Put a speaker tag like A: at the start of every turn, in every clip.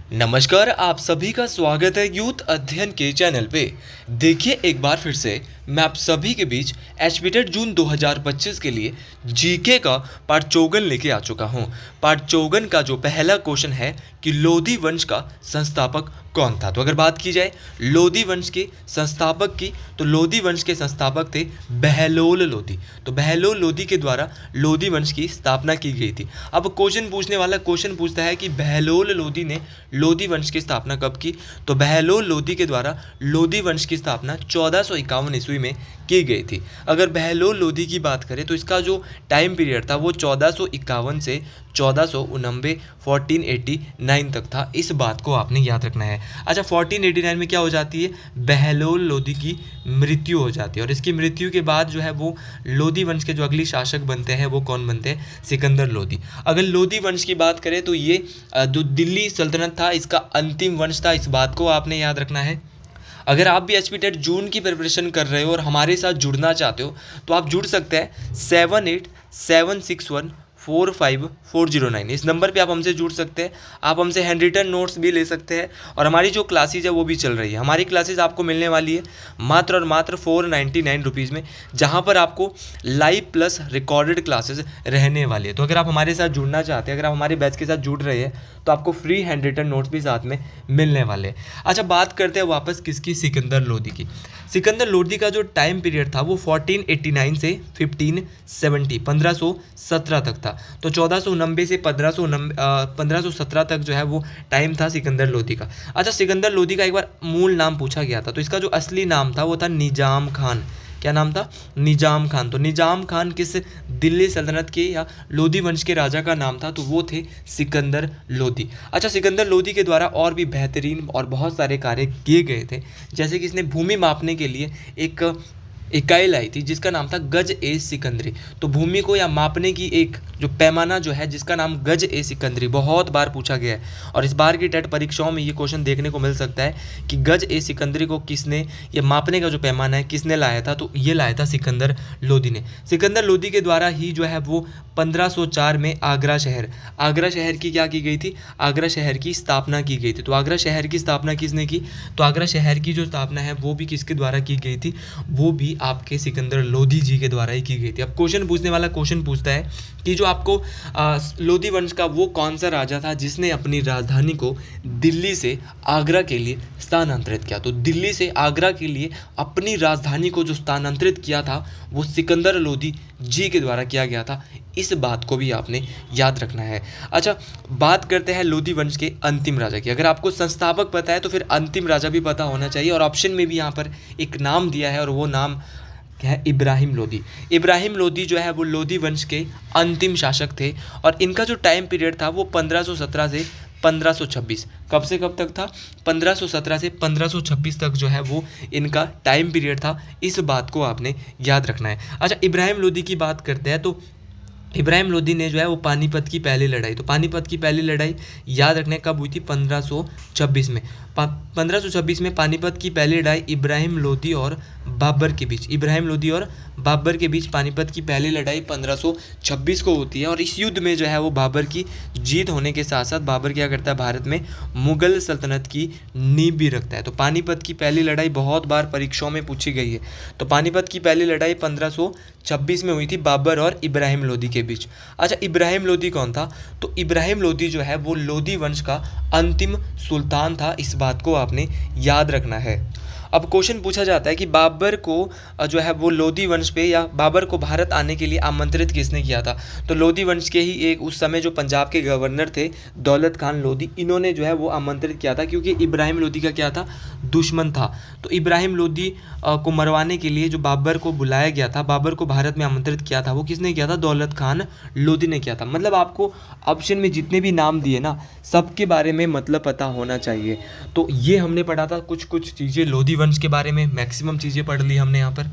A: नमस्कार, आप सभी का स्वागत है यूथ अध्ययन के चैनल पे। देखिए एक बार फिर से मैं आप सभी के बीच एचपीटेट जून 2025 के लिए जीके का पार्ट 54 लेके आ चुका हूँ। पार्ट 54 का जो पहला क्वेश्चन है कि लोधी वंश का संस्थापक कौन था। तो अगर बात की जाए लोधी वंश के संस्थापक की, तो लोधी वंश के संस्थापक थे बहलोल लोधी। तो बहलोल लोधी के द्वारा लोधी वंश की स्थापना की गई थी। अब क्वेश्चन पूछने वाला क्वेश्चन पूछता है कि बहलोल लोधी ने लोधी वंश की स्थापना कब की। तो बहलोल लोधी के द्वारा लोधी वंश की स्थापना 1451 ईस्वी में की गई थी। अगर बहलोल लोधी की बात करें तो इसका जो टाइम पीरियड था वो 1451 से 1489 1489 तक था। इस बात को आपने याद रखना है। अच्छा, 1489 में क्या हो जाती है, बहलोल लोधी की मृत्यु हो जाती है और इसकी मृत्यु के बाद जो है वो लोधी वंश के जो अगली शासक बनते हैं वो कौन बनते हैं, सिकंदर लोधी। अगर लोधी वंश की बात करें तो ये जो दिल्ली सल्तनत था इसका अंतिम वंश था। इस बात को आपने याद रखना है। अगर आप भी एचपीटेट जून की प्रिपरेशन कर रहे हो और हमारे साथ जुड़ना चाहते हो तो आप जुड़ सकते हैं 7876145409। इस नंबर पे आप हमसे जुड़ सकते हैं। आप हमसे हैंड रिटन नोट्स भी ले सकते हैं और हमारी जो क्लासेज है वो भी चल रही है। हमारी क्लासेज आपको मिलने वाली है मात्र और मात्र 499 रुपीज़ में, जहाँ पर आपको लाइव प्लस रिकॉर्डेड क्लासेस रहने वाली है। तो अगर आप हमारे साथ जुड़ना चाहते हैं, अगर आप हमारे बैच के साथ जुड़ रहे हैं तो आपको फ्री हैंड रिटन नोट्स भी साथ में मिलने वाले हैं। अच्छा, बात करते हैं वापस किसकी, सिकंदर लोधी की। सिकंदर लोधी का जो टाइम पीरियड था वो 1489 से 1517 तक था। तो 1490 से 1517 तक जो है वो टाइम था सिकंदर लोधी का। अच्छा, सिकंदर लोधी का एक बार मूल नाम पूछा गया था, तो इसका जो असली नाम था वो था निजाम खान। क्या नाम था, निजाम खान। तो निजाम खान किस दिल्ली सल्तनत के या लोधी वंश के राजा का नाम था, तो वो थे सिकंदर लोधी। अच्छा, सिकंदर लोधी के द्वारा और भी बेहतरीन और बहुत सारे कार्य किए गए थे, जैसे कि इसने भूमि मापने के लिए एक इकाई लाई थी जिसका नाम था गज ए सिकंदरी। तो भूमि को या मापने की एक जो पैमाना जो है जिसका नाम गज ए सिकंदरी, बहुत बार पूछा गया है और इस बार की टेट परीक्षाओं में ये क्वेश्चन देखने को मिल सकता है कि गज ए सिकंदरी को किसने, ये मापने का जो पैमाना है किसने लाया था, तो ये लाया था सिकंदर लोधी ने। सिकंदर लोधी के द्वारा ही जो है वो 1504 में आगरा शहर की क्या की गई थी, आगरा शहर की स्थापना की गई थी। तो आगरा शहर की स्थापना किसने की, तो आगरा शहर की जो स्थापना है वो भी किसके द्वारा की गई थी, वो भी आपके सिकंदर लोधी जी के द्वारा ही की गई थी। अब क्वेश्चन पूछने वाला क्वेश्चन पूछता है कि जो आपको लोधी वंश का वो कौन सा राजा था जिसने अपनी राजधानी को दिल्ली से आगरा के लिए स्थानांतरित किया। तो दिल्ली से आगरा के लिए अपनी राजधानी को जो स्थानांतरित किया था वो सिकंदर लोधी जी के द्वारा किया गया था। इस बात को भी आपने याद रखना है। अच्छा, बात करते हैं लोधी वंश के अंतिम राजा की। अगर आपको संस्थापक पता है तो फिर अंतिम राजा भी पता होना चाहिए और ऑप्शन में भी यहाँ पर एक नाम दिया है और वो नाम क्या है, इब्राहिम लोधी। इब्राहिम लोधी जो है वो लोधी वंश के अंतिम शासक थे और इनका जो टाइम पीरियड था वो 1517 से 1526, कब से कब तक था, 1517 से 1526 तक जो है वो इनका टाइम पीरियड था। इस बात को आपने याद रखना है। अच्छा, इब्राहिम लोधी की बात करते हैं तो इब्राहिम लोधी ने जो है वो पानीपत की पहली लड़ाई, तो पानीपत की पहली लड़ाई याद रखने कब हुई थी, 1526 में। 1526 में पानीपत की पहली लड़ाई इब्राहिम लोधी और बाबर के बीच, इब्राहिम लोधी और बाबर के बीच पानीपत की पहली लड़ाई 1526 को होती है और इस युद्ध में जो है वो बाबर की जीत होने के साथ साथ बाबर क्या करता है, भारत में मुगल सल्तनत की नींव भी रखता है। तो पानीपत की पहली लड़ाई बहुत बार परीक्षाओं में पूछी गई है। तो पानीपत की पहली लड़ाई 1526 में हुई थी बाबर और इब्राहिम लोधी के बीच। अच्छा, इब्राहिम लोधी कौन था, तो इब्राहिम लोधी जो है वो लोधी वंश का अंतिम सुल्तान था। इस बात को आपने याद रखना है। अब क्वेश्चन पूछा जाता है कि बाबर को जो है वो लोधी वंश पे या बाबर को भारत आने के लिए आमंत्रित किसने किया था। तो लोधी वंश के ही एक उस समय जो पंजाब के गवर्नर थे दौलत खान लोधी, इन्होंने जो है वो आमंत्रित किया था क्योंकि इब्राहिम लोधी का क्या था, दुश्मन था। तो इब्राहिम लोधी को मरवाने के लिए जो बाबर को बुलाया गया था, बाबर को भारत में आमंत्रित किया था, वो किसने किया था, दौलत खान लोधी ने किया था। मतलब आपको ऑप्शन में जितने भी नाम दिए ना सबके बारे में मतलब पता होना चाहिए। तो ये हमने पढ़ा था कुछ चीज़ें लोधी वंश के बारे में, मैक्सिमम चीज़ें पढ़ ली हमने यहाँ पर।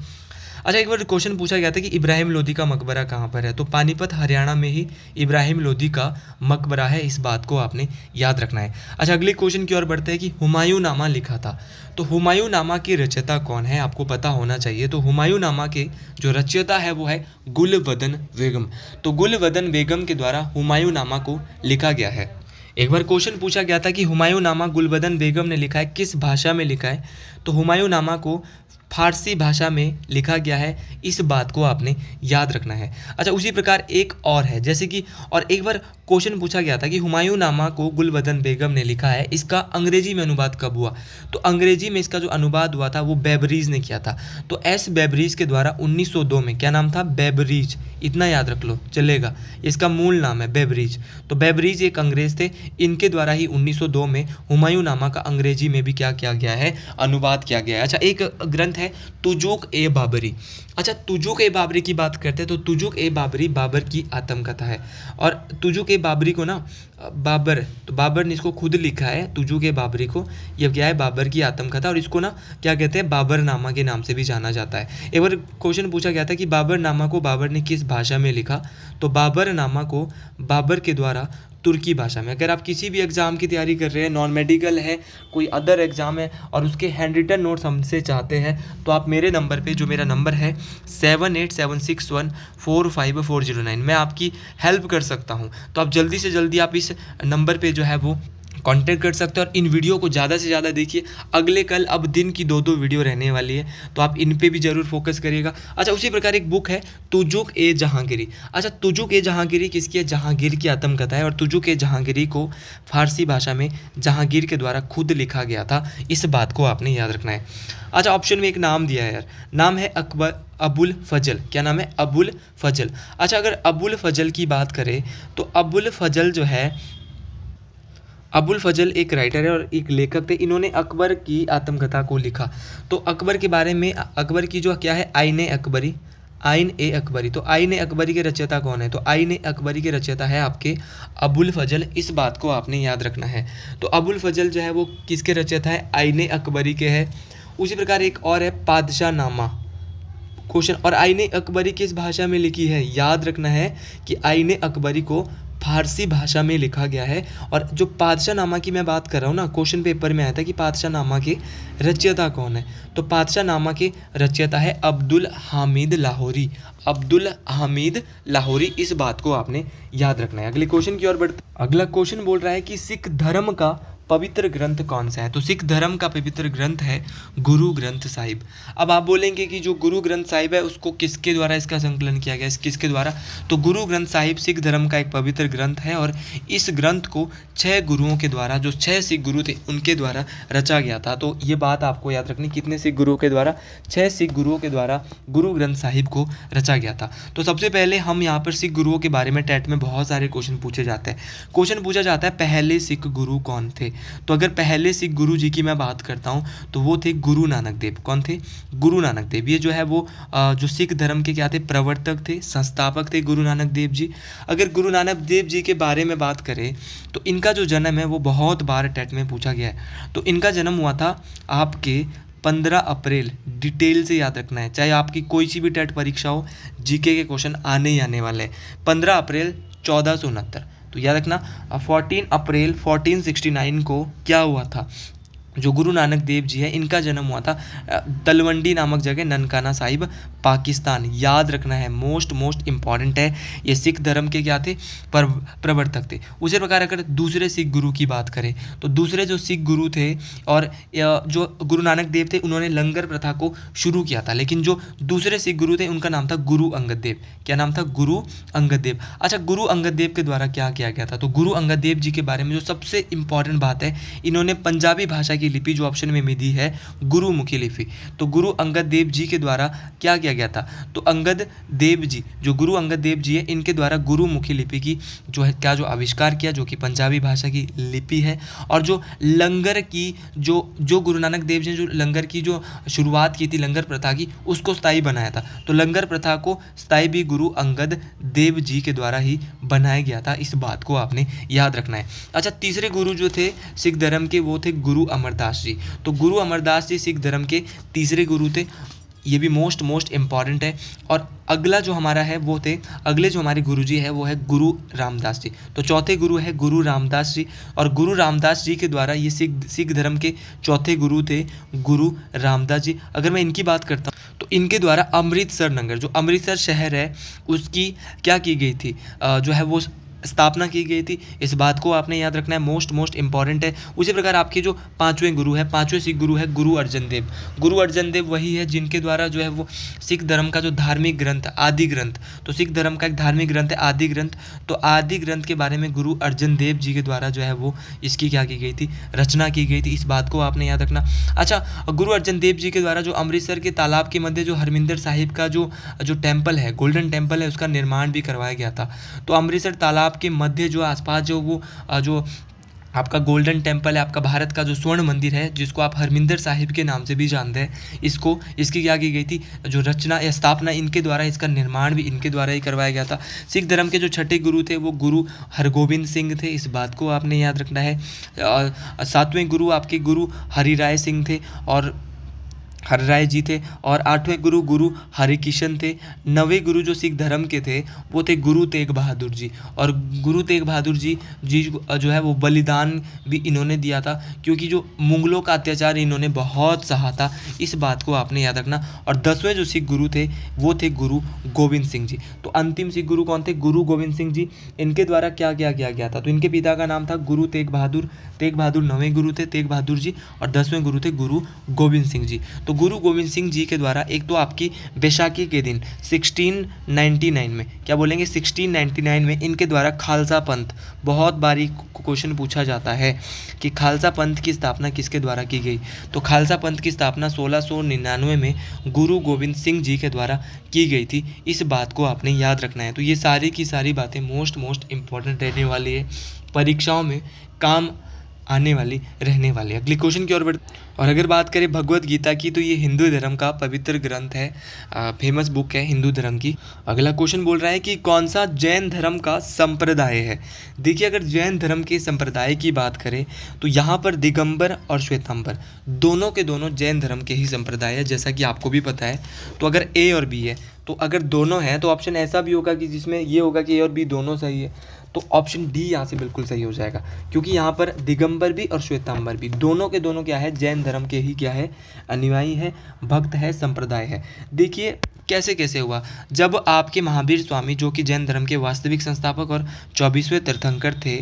A: अच्छा, एक बार क्वेश्चन पूछा गया था कि इब्राहिम लोधी का मकबरा कहाँ पर है, तो पानीपत हरियाणा में ही इब्राहिम लोधी का मकबरा है। इस बात को आपने याद रखना है। अच्छा, अगले क्वेश्चन की ओर बढ़ते हैं कि हुमायूं नामा लिखा था। तो हुमायूं नामा की रचयिता कौन है, आपको पता होना चाहिए। तो हुमायूं नामा के जो रचयिता है वो है गुलवदन बेगम। तो गुलवदन बेगम के द्वारा हुमायूं नामा को लिखा गया है। एक बार क्वेश्चन पूछा गया था कि हुमायूं नामा गुलबदन बेगम ने लिखा है, किस भाषा में लिखा है? तो हुमायूं नामा को फारसी भाषा में लिखा गया है, इस बात को आपने याद रखना है। अच्छा, उसी प्रकार एक और है, जैसे कि और एक बार क्वेश्चन पूछा गया था कि हुमायूं नामा को गुलबदन बेगम ने लिखा है, इसका अंग्रेजी में अनुवाद कब हुआ? तो अंग्रेजी में इसका जो अनुवाद हुआ था वो बेबरीज ने किया था। तो एस बेबरीज के द्वारा 1902 में, क्या नाम था? बेबरीज, इतना याद रख लो चलेगा, इसका मूल नाम है बेबरीज। तो बेबरीज एक अंग्रेज थे, इनके द्वारा ही 1902 में हुमायूं नामा का अंग्रेजी में भी क्या किया गया है? अनुवाद किया गया है। अच्छा, एक ग्रंथ है तुजुक ए बाबरी। अच्छा, तुजुक ए बाबरी की बात करते हैं तो तुजुक ए बाबरी बाबर की आत्मकथा है। और तुजुक ए बाबरी को ना बाबर, तो बाबर ने इसको खुद लिखा है तुजुक ए बाबरी को, यह क्या है? बाबर की आत्मकथा। और इसको ना क्या कहते हैं? बाबरनामा के नाम से भी जाना जाता है। एक बार क्वेश्चन पूछा गया था कि बाबरनामा को बाबर ने किस भाषा में लिखा? तो बाबरनामा को बाबर के द्वारा तुर्की भाषा में। अगर आप किसी भी एग्ज़ाम की तैयारी कर रहे हैं, नॉन मेडिकल है, कोई अदर एग्ज़ाम है और उसके हैंड रिटन नोट्स हमसे चाहते हैं, तो आप मेरे नंबर पे, जो मेरा नंबर है 7876145409, मैं आपकी हेल्प कर सकता हूं। तो आप जल्दी से जल्दी आप इस नंबर पे जो है वो कांटेक्ट कर सकते हो और इन वीडियो को ज़्यादा से ज़्यादा देखिए। अगले कल अब दिन की 2-2 वीडियो रहने वाली है, तो आप इन पे भी ज़रूर फोकस करिएगा। अच्छा, उसी प्रकार एक बुक है तुजुक ए जहांगीरी। अच्छा, तुजुक ए जहांगीरी किसकी है? जहांगीर की आत्मकथा है। और तुजुक ए जहांगीरी को फारसी भाषा में जहांगीर के द्वारा खुद लिखा गया था, इस बात को आपने याद रखना है। अच्छा, ऑप्शन में एक नाम दिया है यार, नाम है अकबर अबुल फजल। क्या नाम है? अबुल फजल। अच्छा, अगर अबुल फजल की बात करें तो अबुल फजल जो है, अबुल फजल एक राइटर है और एक लेखक थे। इन्होंने अकबर की आत्मकथा को लिखा। तो अकबर के बारे में, अकबर की जो क्या है, आइन ए अकबरी, आइन ए अकबरी। तो आइन ए अकबरी के रचयिता कौन है? तो आइन ए अकबरी के रचयिता है आपके अबुल फजल, इस बात को आपने याद रखना है। तो अबुल फजल जो है वो किसके रचयिता है? आइन ए अकबरी के है। उसी प्रकार एक और है पादशाह नामा क्वेश्चन। और आइन ए अकबरी किस भाषा में लिखी है? याद रखना है कि आइन ए अकबरी को फारसी भाषा में लिखा गया है। और जो पादशाह नामा की मैं बात कर रहा हूँ ना, क्वेश्चन पेपर में आया था कि पादशाह नामा के रचयिता कौन है? तो पादशाह नामा के रचयिता है अब्दुल हामिद लाहौरी, अब्दुल हामिद लाहौरी, इस बात को आपने याद रखना है। अगले क्वेश्चन की ओर बढ़ते। अगला क्वेश्चन बोल रहा है कि सिख धर्म का पवित्र ग्रंथ कौन सा है? तो सिख धर्म का पवित्र ग्रंथ है गुरु ग्रंथ साहिब। अब आप बोलेंगे कि जो गुरु ग्रंथ साहिब है उसको किसके द्वारा इसका संकलन किया गया, किसके द्वारा? तो गुरु ग्रंथ साहिब सिख धर्म का एक पवित्र ग्रंथ है और इस ग्रंथ को 6 गुरुओं के द्वारा, जो 6 सिख गुरु थे उनके द्वारा रचा गया था। तो ये बात आपको याद रखनी, कितने सिख गुरुओं के द्वारा? 6 सिख गुरुओं के द्वारा गुरु ग्रंथ साहिब को रचा गया था। तो सबसे पहले हम यहाँ पर सिख गुरुओं के बारे में टेट में बहुत सारे क्वेश्चन पूछे जाते हैं। क्वेश्चन पूछा जाता है पहले सिख गुरु कौन थे? तो अगर पहले सिख गुरु जी की मैं बात करता हूँ तो वो थे गुरु नानक देव। कौन थे? गुरु नानक देव। ये जो है वो जो सिख धर्म के क्या थे? प्रवर्तक थे, संस्थापक थे गुरु नानक देव जी। अगर गुरु नानक देव जी के बारे में बात करें तो इनका जो जन्म है वो बहुत बार टेट में पूछा गया है। तो इनका जन्म हुआ था आपके 15 अप्रैल, डिटेल से याद रखना है, चाहे आपकी कोई सी भी टेट परीक्षा हो, जीके के क्वेश्चन आने ही आने वाले हैं। 15 अप्रैल 1469। तो याद रखना 14 अप्रैल 1469 को क्या हुआ था? जो गुरु नानक देव जी है इनका जन्म हुआ था तलवंडी नामक जगह, ननकाना साहिब, पाकिस्तान। याद रखना है, मोस्ट इंपॉर्टेंट है। ये सिख धर्म के क्या थे? प्रवर्तक थे। उसी प्रकार अगर दूसरे सिख गुरु की बात करें तो दूसरे जो सिख गुरु थे और जो गुरु नानक देव थे उन्होंने लंगर प्रथा को शुरू किया था, लेकिन जो दूसरे सिख गुरु थे उनका नाम था गुरु अंगद देव। क्या नाम था? गुरु अंगद देव। अच्छा, गुरु अंगद देव के द्वारा क्या किया गया था? तो गुरु अंगद देव जी के बारे में जो सबसे इंपॉर्टेंट बात है, इन्होंने पंजाबी भाषा की लिपि, जो ऑप्शन में मिली है गुरुमुखी लिपि, तो गुरु अंगद देव जी के द्वारा क्या किया गया था? तो अंगद देव जी, जो गुरु अंगद देव जी है, इनके द्वारा गुरुमुखी लिपि की जो है क्या, जो आविष्कार किया, जो कि पंजाबी भाषा की लिपि है। और जो लंगर की जो गुरु नानक देव जी ने जो लंगर की जो शुरुआत की थी, लंगर प्रथा की, उसको स्थायी बनाया था। तो लंगर प्रथा को स्थायी भी गुरु अंगद देव जी के द्वारा ही बनाया गया था, इस बात को आपने याद रखना है। अच्छा, तीसरे गुरु जो थे सिख धर्म के वो थे गुरु अमरदास जी। तो गुरु अमरदास जी सिख धर्म के तीसरे गुरु थे, ये भी मोस्ट इम्पॉर्टेंट है। और अगला जो हमारा है वो थे, अगले जो हमारे गुरु जी है वो है गुरु रामदास जी। तो चौथे गुरु है गुरु रामदास जी, और गुरु रामदास जी के द्वारा ये सिख धर्म के चौथे गुरु थे गुरु रामदास जी। अगर मैं इनकी बात करता हूँ तो इनके द्वारा अमृतसर नगर, जो अमृतसर शहर है, उसकी क्या की गई थी, जो है वो स्थापना की गई थी, इस बात को आपने याद रखना है, मोस्ट इंपॉर्टेंट है। उसी प्रकार आपके जो पांचवें गुरु है, पांचवें सिख गुरु है गुरु अर्जन देव। गुरु अर्जन देव वही है जिनके द्वारा जो है वो सिख धर्म का जो धार्मिक ग्रंथ आदि ग्रंथ, तो सिख धर्म का एक धार्मिक ग्रंथ है आदि ग्रंथ, तो आदि ग्रंथ के बारे में गुरु अर्जन देव जी के द्वारा जो है वो इसकी क्या की गई थी, रचना की गई थी, इस बात को आपने याद रखना। अच्छा, गुरु अर्जन देव जी के द्वारा जो अमृतसर के तालाब के मध्य जो हरमिंदर साहिब का जो टेम्पल है, गोल्डन टेम्पल है, उसका निर्माण भी करवाया गया था। तो अमृतसर तालाब के मध्य जो आसपास जो वो जो आपका गोल्डन टेम्पल है, आपका भारत का जो स्वर्ण मंदिर है, जिसको आप हरमिंदर साहिब के नाम से भी जानते हैं, इसकी क्या की गई थी, जो रचना या स्थापना इनके द्वारा, इसका निर्माण भी इनके द्वारा ही करवाया गया था। सिख धर्म के जो छठे गुरु थे वो गुरु हरगोबिंद सिंह थे, इस बात को आपने याद रखना है। सातवें गुरु आपके गुरु हरिराय सिंह थे और हरराय जी थे, और आठवें गुरु गुरु हरिकिशन थे। नवें गुरु जो सिख धर्म के थे वो थे गुरु तेग बहादुर जी, और गुरु तेग बहादुर जी जो है वो बलिदान भी इन्होंने दिया था, क्योंकि जो मुगलों का अत्याचार इन्होंने बहुत सहा था, इस बात को आपने याद रखना। और 10वें जो सिख गुरु थे वो थे गुरु गोविंद सिंह जी। तो अंतिम सिख गुरु कौन थे, गुरु गोविंद सिंह जी। इनके द्वारा क्या क्या किया गया था, तो इनके पिता का नाम था गुरु तेग बहादुर। तेग बहादुर 9वें गुरु थे, तेग बहादुर जी, और 10वें गुरु थे गुरु गोविंद सिंह जी। तो गुरु गोविंद सिंह जी के द्वारा एक तो आपकी बैसाखी के दिन 1699 में, क्या बोलेंगे 1699 में, इनके द्वारा खालसा पंथ, बहुत बारी क्वेश्चन पूछा जाता है कि खालसा पंथ की स्थापना किसके द्वारा की गई, तो खालसा पंथ की स्थापना 1699 में गुरु गोविंद सिंह जी के द्वारा की गई थी, इस बात को आपने याद रखना है। तो ये सारी की सारी बातें मोस्ट इंपॉर्टेंट रहने वाली है, परीक्षाओं में काम आने वाली रहने वाली। अगले क्वेश्चन की ओर बढ़, और अगर बात करें भगवत गीता की, तो ये हिंदू धर्म का पवित्र ग्रंथ है, फेमस बुक है हिंदू धर्म की। अगला क्वेश्चन बोल रहा है कि कौन सा जैन धर्म का संप्रदाय है। देखिए, अगर जैन धर्म के संप्रदाय की बात करें तो यहाँ पर दिगंबर और श्वेतांबर दोनों के दोनों जैन धर्म के ही संप्रदाय है, जैसा कि आपको भी पता है। तो अगर ए और बी है, तो अगर दोनों हैं तो ऑप्शन ऐसा भी होगा कि जिसमें ये होगा कि ए और बी दोनों सही है, तो ऑप्शन डी यहाँ से बिल्कुल सही हो जाएगा, क्योंकि यहाँ पर दिगंबर भी और श्वेतांबर भी दोनों के दोनों क्या है, जैन धर्म के ही क्या है, अनुयायी है, भक्त है, संप्रदाय है। देखिए कैसे कैसे हुआ, जब आपके महावीर स्वामी जो कि जैन धर्म के वास्तविक संस्थापक और 24वें तीर्थंकर थे,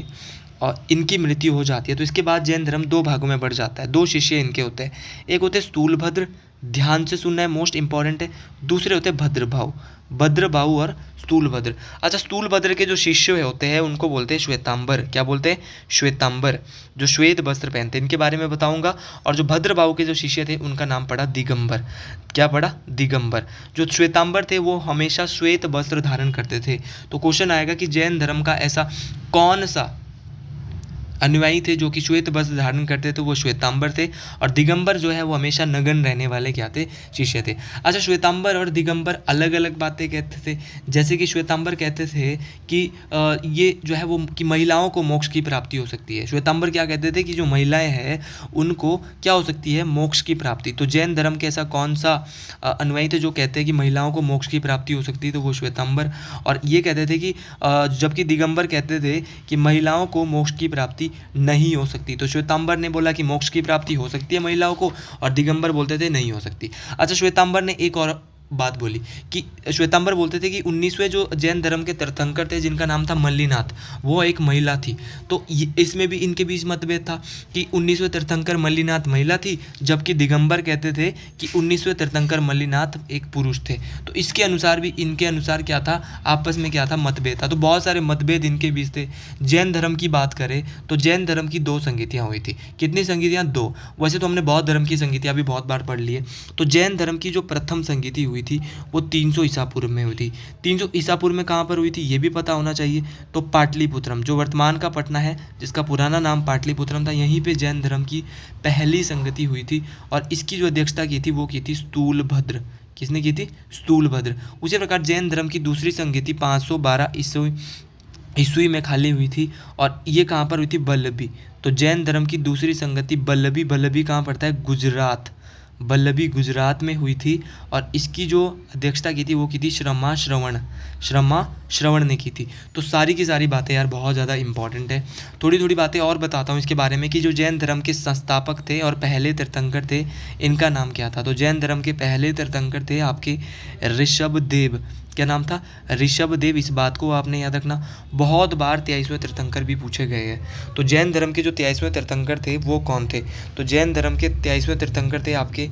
A: और इनकी मृत्यु हो जाती है, तो इसके बाद जैन धर्म दो भागों में बढ़ जाता है। दो शिष्य इनके होते हैं, एक होते स्थूलभद्र, ध्यान से सुनना है, मोस्ट इंपॉर्टेंट है। दूसरे होते भद्रभाव, भद्रभाव और स्थूलभद्र। अच्छा, स्थूलभद्र के जो शिष्य होते हैं उनको बोलते हैं श्वेतांबर। क्या बोलते हैं, श्वेतांबर, जो श्वेत वस्त्र पहनते हैं, इनके बारे में बताऊंगा। और जो भद्रभाव के जो शिष्य थे उनका नाम पड़ा दिगंबर। क्या पड़ा, दिगंबर। जो श्वेतांबर थे वो हमेशा श्वेत वस्त्र धारण करते थे। तो क्वेश्चन आएगा कि जैन धर्म का ऐसा कौन सा अनुयायी थे जो कि श्वेत वस्त्र धारण करते थे, वो श्वेतांबर थे। और दिगंबर जो है वो हमेशा नग्न रहने वाले क्या थे, शिष्य थे। अच्छा, श्वेतांबर और दिगंबर अलग अलग बातें कहते थे, जैसे कि श्वेतांबर कहते थे कि ये जो है वो कि महिलाओं को मोक्ष की प्राप्ति हो सकती है। श्वेतांबर क्या कहते थे कि जो महिलाएं हैं उनको क्या हो सकती है, मोक्ष की प्राप्ति। तो जैन धर्म के ऐसा कौन सा अनुयायी थे जो कहते हैं कि महिलाओं को मोक्ष की प्राप्ति हो सकती है, तो वो श्वेतांबर। और ये कहते थे कि जबकि दिगंबर कहते थे कि महिलाओं को मोक्ष की प्राप्ति नहीं हो सकती। तो श्वेतांबर ने बोला कि मोक्ष की प्राप्ति हो सकती है महिलाओं को, और दिगंबर बोलते थे नहीं हो सकती। अच्छा, श्वेतांबर ने एक और बात बोली कि श्वेतांबर बोलते थे कि 19वें जो जैन धर्म के तीर्थंकर थे जिनका नाम था मल्लीनाथ, वो एक महिला थी। तो इसमें भी इनके बीच मतभेद था कि 19वें तीर्थंकर मल्लीनाथ महिला थी, जबकि दिगंबर कहते थे कि 19वें तीर्थंकर मल्लीनाथ एक पुरुष थे। तो इसके अनुसार भी इनके अनुसार क्या था, आपस में क्या था, मतभेद था। तो बहुत सारे मतभेद इनके बीच थे। जैन धर्म की बात करें तो जैन धर्म की 2 संगीतियाँ हुई थी। कितनी संगीतियाँ, 2। वैसे तो हमने बौद्ध धर्म की संगीतियाँ भी बहुत बार पढ़ ली है। तो जैन धर्म की जो प्रथम संगीति हुई थी वो 300 ईसा पूर्व में हुई थी। 300 ईसा पूर्व में कहाँ पर हुई थी ये भी पता होना चाहिए। तो पाटलिपुत्रम, जो वर्तमान का पटना है, जिसका पुराना नाम पाटलिपुत्रम था, यहीं पे जैन धर्म की पहली संगति हुई थी। और इसकी जो अध्यक्षता की थी वो की थी स्थूलभद्र। किसने की थी, स्थूलभद्र। उसी प्रकार जैन धर्म की दूसरी संगति 512 ईस्वी में खाली हुई थी, और ये कहाँ पर हुई थी, बल्लभी। तो जैन धर्म की दूसरी संगति बल्लभी, बल्लभी कहाँ पड़ता है, गुजरात, बल्लभी गुजरात में हुई थी। और इसकी जो अध्यक्षता की थी वो की थी श्रमा श्रवण ने की थी। तो सारी की सारी बातें यार बहुत ज़्यादा इंपॉर्टेंट है। थोड़ी थोड़ी बातें और बताता हूँ इसके बारे में कि जो जैन धर्म के संस्थापक थे और पहले तीर्थंकर थे, इनका नाम क्या था। तो जैन धर्म के पहले तीर्थंकर थे आपके ऋषभ देव। क्या नाम था? ऋषभदेव। इस बात को आपने याद रखना। बहुत बार 23वें तीर्थंकर भी पूछे गए हैं। तो जैन धर्म के जो 23वें तीर्थंकर थे वो कौन थे? तो जैन धर्म के 23वें तीर्थंकर थे आपके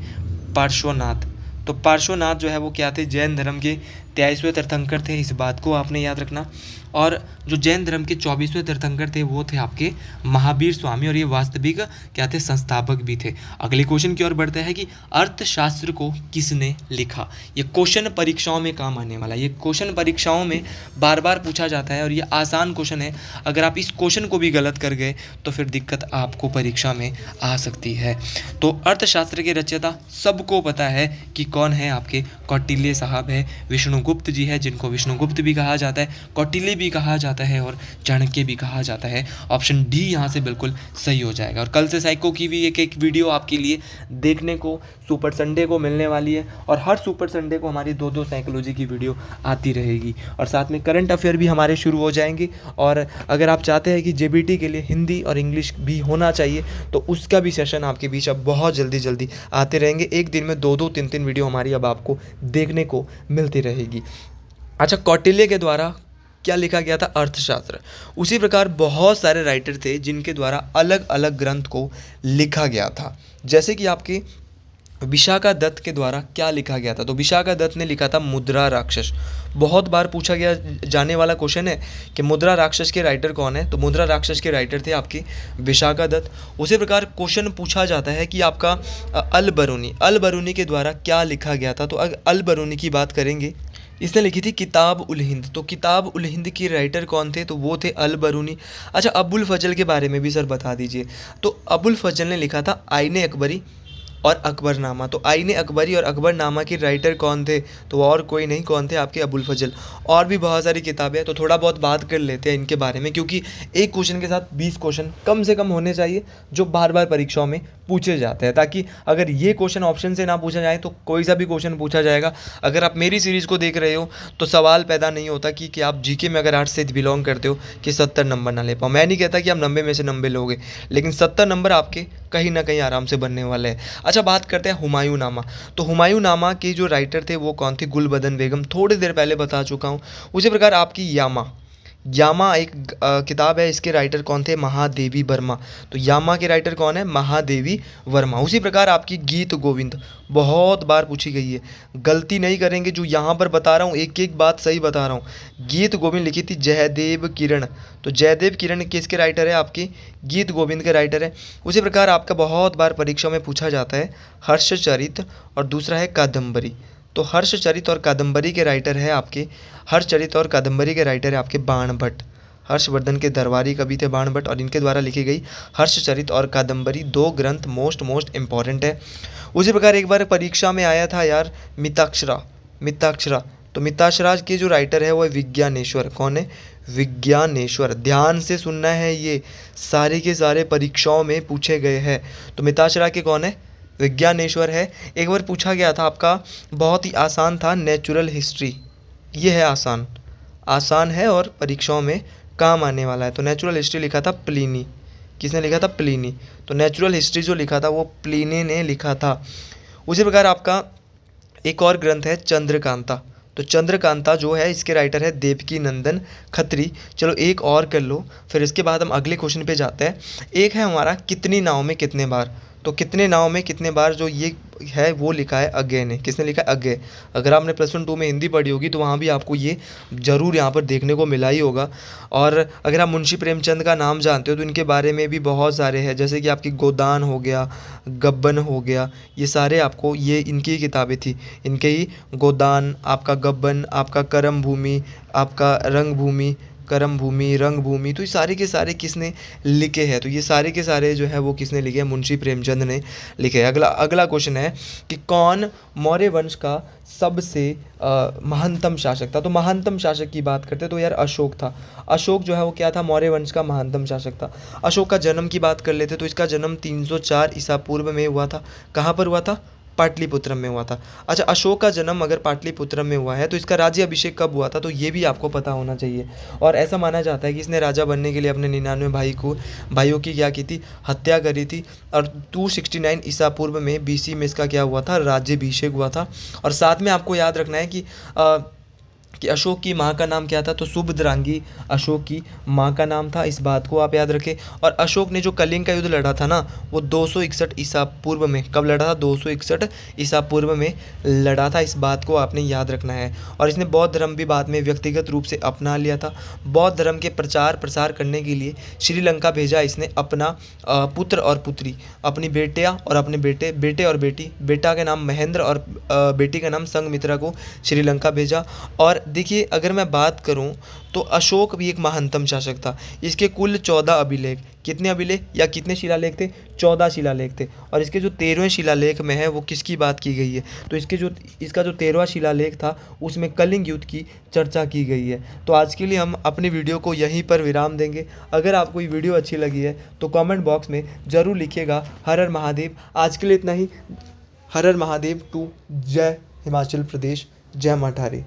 A: पार्श्वनाथ। तो पार्श्वनाथ जो है वो क्या थे? जैन धर्म के 23वें तीर्थंकर थे। इस बात को आपने याद रखना। और जो जैन धर्म के 24वें तीर्थंकर थे वो थे आपके महावीर स्वामी, और ये वास्तविक क्या थे? संस्थापक भी थे। अगले क्वेश्चन की ओर बढ़ते हैं कि अर्थशास्त्र को किसने लिखा? ये क्वेश्चन परीक्षाओं में काम आने वाला है। ये क्वेश्चन परीक्षाओं में बार बार पूछा जाता है और ये आसान क्वेश्चन है। अगर आप इस क्वेश्चन को भी गलत कर गए तो फिर दिक्कत आपको परीक्षा में आ सकती है। तो अर्थशास्त्र के रचयिता सबको पता है कि कौन है? आपके कौटिल्य साहब है, विष्णुगुप्त जी है, जिनको विष्णुगुप्त भी कहा जाता है, कौटिल्य भी कहा जाता है और चाणक्य भी कहा जाता है। ऑप्शन डी यहाँ से बिल्कुल सही हो जाएगा। और कल से साइको की भी एक वीडियो आपके लिए देखने को सुपर संडे को मिलने वाली है, और हर सुपर संडे को हमारी 2-2 साइकोलॉजी की वीडियो आती रहेगी, और साथ में करंट अफेयर भी हमारे शुरू हो जाएंगे। और अगर आप चाहते हैं कि जेबीटी के लिए हिंदी और इंग्लिश भी होना चाहिए तो उसका भी सेशन आपके बीच अब बहुत जल्दी आते रहेंगे। एक दिन में 2-2, 3-3 वीडियो हमारी अब आपको देखने को मिलती रहेगी। अच्छा, कौटिल्य के द्वारा क्या लिखा गया था? अर्थशास्त्र। उसी प्रकार बहुत सारे राइटर थे जिनके द्वारा अलग अलग ग्रंथ को लिखा गया था। जैसे कि आपके विशाखा दत्त के द्वारा क्या लिखा गया था? तो विशाखा दत्त ने लिखा था मुद्रा राक्षस। बहुत बार पूछा गया जाने वाला क्वेश्चन है कि मुद्रा राक्षस के राइटर कौन है? तो मुद्रा राक्षस के राइटर थे आपके विशाखा दत्त। उसी प्रकार क्वेश्चन पूछा जाता है कि आपका अल बरूनी के द्वारा क्या लिखा गया था? तो अल बरूनी की बात करेंगे, इसने लिखी थी किताब उल हिंद। तो किताब उल हिंद की राइटर कौन थे? तो वो थे अल बरूनी। अच्छा, अबुल फजल के बारे में भी सर बता दीजिए। तो अबुल फजल ने लिखा था आईने अकबरी और अकबरनामा। तो आईने अकबरी और अकबरनामा के राइटर कौन थे? तो वो और कोई नहीं, कौन थे? आपके अबुल फजल। और भी बहुत सारी किताबें हैं, तो थोड़ा बहुत बात कर लेते हैं इनके बारे में, क्योंकि एक क्वेश्चन के साथ 20 क्वेश्चन कम से कम होने चाहिए जो बार बार परीक्षाओं में पूछे जाते हैं, ताकि अगर ये क्वेश्चन ऑप्शन से ना पूछा जाए तो कोई सा भी क्वेश्चन पूछा जाएगा। अगर आप मेरी सीरीज़ को देख रहे हो तो सवाल पैदा नहीं होता कि आप जीके में अगर आर्ट्स से बिलोंग करते हो कि 70 नंबर ना ले पाओ। मैं नहीं कहता कि आप 90 में से 90 लोगे, लेकिन 70 नंबर आपके कहीं ना कहीं आराम से बनने वाले हैं। अच्छा, बात करते हैं हुमायूं नामा। तो हुमायूं नामा के जो राइटर थे वो कौन थे? गुलबदन बेगम। थोड़ी देर पहले बता चुका हूँ। उसी प्रकार आपकी यामा एक किताब है, इसके राइटर कौन थे? महादेवी वर्मा। तो यामा के राइटर कौन है? महादेवी वर्मा। उसी प्रकार आपकी गीत गोविंद बहुत बार पूछी गई है, गलती नहीं करेंगे। जो यहाँ पर बता रहा हूँ एक एक बात सही बता रहा हूँ। गीत गोविंद लिखी थी जयदेव किरण। तो जयदेव किरण किसके राइटर है? आपकी गीत गोविंद के राइटर है। उसी प्रकार आपका बहुत बार परीक्षा में पूछा जाता है हर्षचरित, और दूसरा है कादम्बरी। तो हर्षचरित और कादम्बरी के राइटर है आपके बाण भट्ट। हर्षवर्धन के दरबारी कवि थे बाण भट्ट, और इनके द्वारा लिखी गई हर्षचरित और कादम्बरी 2 ग्रंथ मोस्ट इम्पॉर्टेंट है। उसी प्रकार एक बार परीक्षा में आया था यार मिताक्षरा। तो मिताक्षरा के जो राइटर है वो है विज्ञानेश्वर। कौन है? विज्ञानेश्वर। ध्यान से सुनना है, ये सारे के सारे परीक्षाओं में पूछे गए हैं। तो मिताक्षरा के कौन है? विज्ञानेश्वर है। एक बार पूछा गया था आपका, बहुत ही आसान था, नेचुरल हिस्ट्री। ये है आसान है और परीक्षाओं में काम आने वाला है। तो नेचुरल हिस्ट्री लिखा था प्लिनी। किसने लिखा था? प्लिनी। तो नेचुरल हिस्ट्री जो लिखा था वो प्लिनी ने लिखा था। उसी प्रकार आपका एक और ग्रंथ है चंद्रकांता। तो चंद्रकांता जो है इसके राइटर है देवकी नंदन खत्री। चलो एक और कर लो, फिर इसके बाद हम अगले क्वेश्चन पे जाते हैं। एक है हमारा कितनी नाव में कितने बार। तो कितने नाव में कितने बार जो ये है वो लिखा है अज्ञे ने। किसने लिखा है? अज्ञे। अगर आपने +1 में हिंदी पढ़ी होगी तो वहाँ भी आपको ये ज़रूर यहाँ पर देखने को मिला ही होगा। और अगर आप मुंशी प्रेमचंद का नाम जानते हो तो इनके बारे में भी बहुत सारे हैं, जैसे कि आपकी गोदान हो गया, गब्बन हो गया, ये सारे आपको ये इनकी ही किताबें थी। इनके ही गोदान, आपका गब्बन, आपका करम भूमि, आपका रंग भूमि, तो ये सारे के सारे किसने लिखे हैं? तो ये सारे के सारे जो है वो किसने लिखे हैं? मुंशी प्रेमचंद ने लिखे हैं। अगला क्वेश्चन है कि कौन मौर्य वंश का सबसे महानतम शासक था? तो महानतम शासक की बात करते तो यार अशोक था। अशोक जो है वो क्या था? मौर्य वंश का महानतम शासक था। अशोक का जन्म की बात कर लेते तो इसका जन्म 304 ईसा पूर्व में हुआ था। कहाँ पर हुआ था? पाटलिपुत्रम में हुआ था। अच्छा, अशोक का जन्म अगर पाटलिपुत्रम में हुआ है तो इसका राज्य अभिषेक कब हुआ था? तो ये भी आपको पता होना चाहिए। और ऐसा माना जाता है कि इसने राजा बनने के लिए अपने 99 भाइयों की क्या की थी? हत्या करी थी। और 269 ईसा पूर्व में BC में इसका क्या हुआ था? राज्याभिषेक हुआ था। और साथ में आपको याद रखना है कि कि अशोक की माँ का नाम क्या था, तो सुभद्रांगी अशोक की माँ का नाम था, इस बात को आप याद रखें। और अशोक ने जो कलिंग का युद्ध लड़ा था ना, वो 261 ईसा पूर्व में, कब लड़ा था, 261 ईसा पूर्व में लड़ा था, इस बात को आपने याद रखना है। और इसने बौद्ध धर्म भी बाद में व्यक्तिगत रूप से अपना लिया था। बौद्ध धर्म के प्रचार प्रसार करने के लिए श्रीलंका भेजा इसने अपना पुत्र और पुत्री, अपनी बेटियाँ और अपने बेटे, बेटे और बेटी, बेटा का नाम महेंद्र और बेटी का नाम संघमित्रा को श्रीलंका भेजा। और देखिए अगर मैं बात करूं तो अशोक भी एक महानतम शासक था। इसके कुल 14 अभिलेख, कितने अभिलेख या कितने शिलालेख थे, 14 शिलालेख थे। और इसके जो 13वें शिलालेख में है वो किसकी बात की गई है, तो इसका जो 13वां शिलालेख था उसमें कलिंग युद्ध की चर्चा की गई है। तो आज के लिए हम अपनी वीडियो को यहीं पर विराम देंगे। अगर आपको ये वीडियो अच्छी लगी है तो कमेंट बॉक्स में ज़रूर लिखिएगा हर हर महादेव। आज के लिए इतना ही। हर हर महादेव टू। जय हिमाचल प्रदेश, जय माँ ठारी।